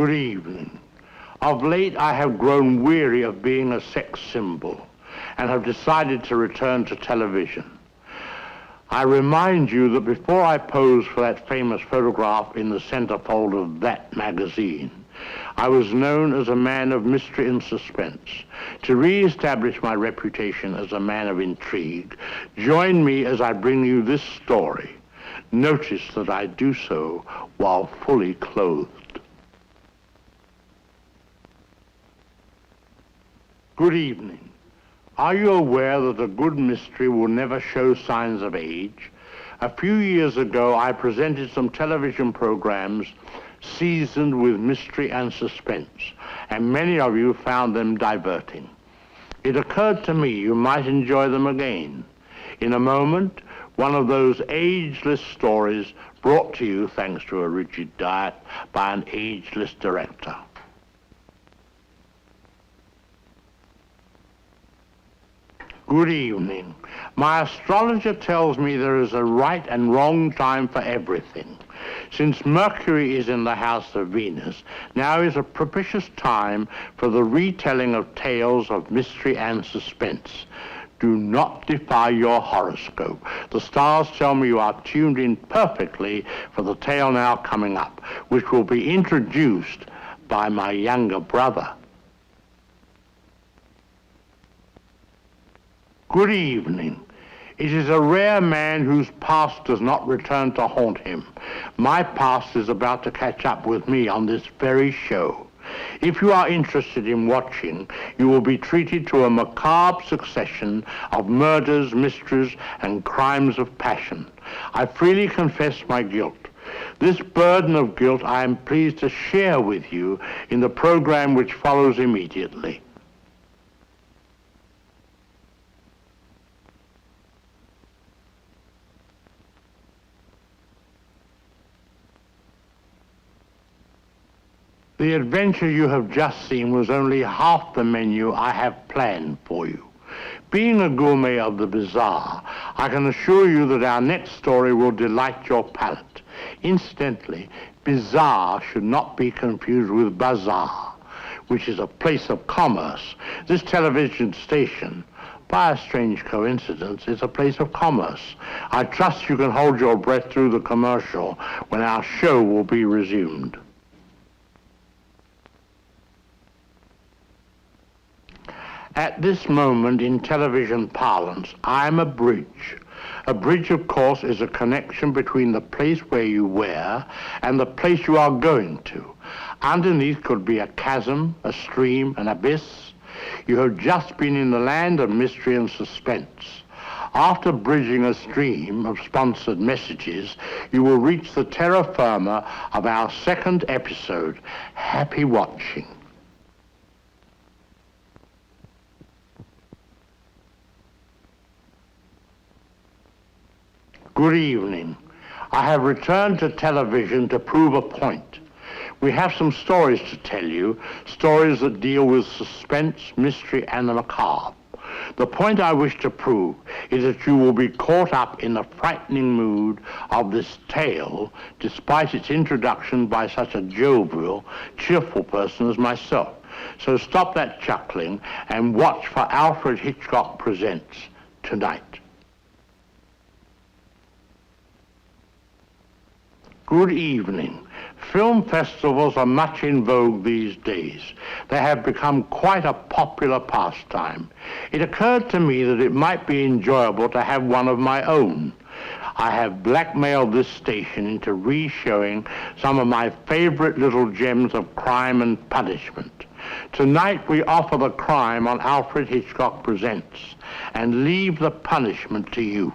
Good evening. Of late, I have grown weary of being a sex symbol and have decided to return to television. I remind you that before I posed for that famous photograph in the centerfold of That magazine, I was known as a man of mystery and suspense. To re-establish my reputation as a man of intrigue, join me as I bring you this story. Notice that I do so while fully clothed. Good evening. Are you aware that a good mystery will never show signs of age? A few years ago, I presented some television programs seasoned with mystery and suspense, and many of you found them diverting. It occurred to me you might enjoy them again. In a moment, one of those ageless stories brought to you, thanks to a rigid diet, by an ageless director. Good evening. My astrologer tells me there is a right and wrong time for everything. Since Mercury is in the house of Venus, now is a propitious time for the retelling of tales of mystery and suspense. Do not defy your horoscope. The stars tell me you are tuned in perfectly for the tale now coming up, which will be introduced by my younger brother. Good evening. It is a rare man whose past does not return to haunt him. My past is about to catch up with me on this very show. If you are interested in watching, you will be treated to a macabre succession of murders, mysteries, and crimes of passion. I freely confess my guilt. This burden of guilt I am pleased to share with you in the program which follows immediately. The adventure you have just seen was only half the menu I have planned for you. Being a gourmet of the bizarre, I can assure you that our next story will delight your palate. Incidentally, bizarre should not be confused with bazaar, which is a place of commerce. This television station, by a strange coincidence, is a place of commerce. I trust you can hold your breath through the commercial when our show will be resumed. At this moment in television parlance, I'm a bridge. A bridge, of course, is a connection between the place where you were and the place you are going to. Underneath could be a chasm, a stream, an abyss. You have just been in the land of mystery and suspense. After bridging a stream of sponsored messages, you will reach the terra firma of our second episode. Happy watching. Good evening. I have returned to television to prove a point. We have some stories to tell you, stories that deal with suspense, mystery, and the macabre. The point I wish to prove is that you will be caught up in the frightening mood of this tale, despite its introduction by such a jovial, cheerful person as myself. So stop that chuckling and watch for Alfred Hitchcock Presents tonight. Good evening. Film festivals are much in vogue these days. They have become quite a popular pastime. It occurred to me that it might be enjoyable to have one of my own. I have blackmailed this station into re-showing some of my favorite little gems of crime and punishment. Tonight we offer the crime on Alfred Hitchcock Presents and leave the punishment to you.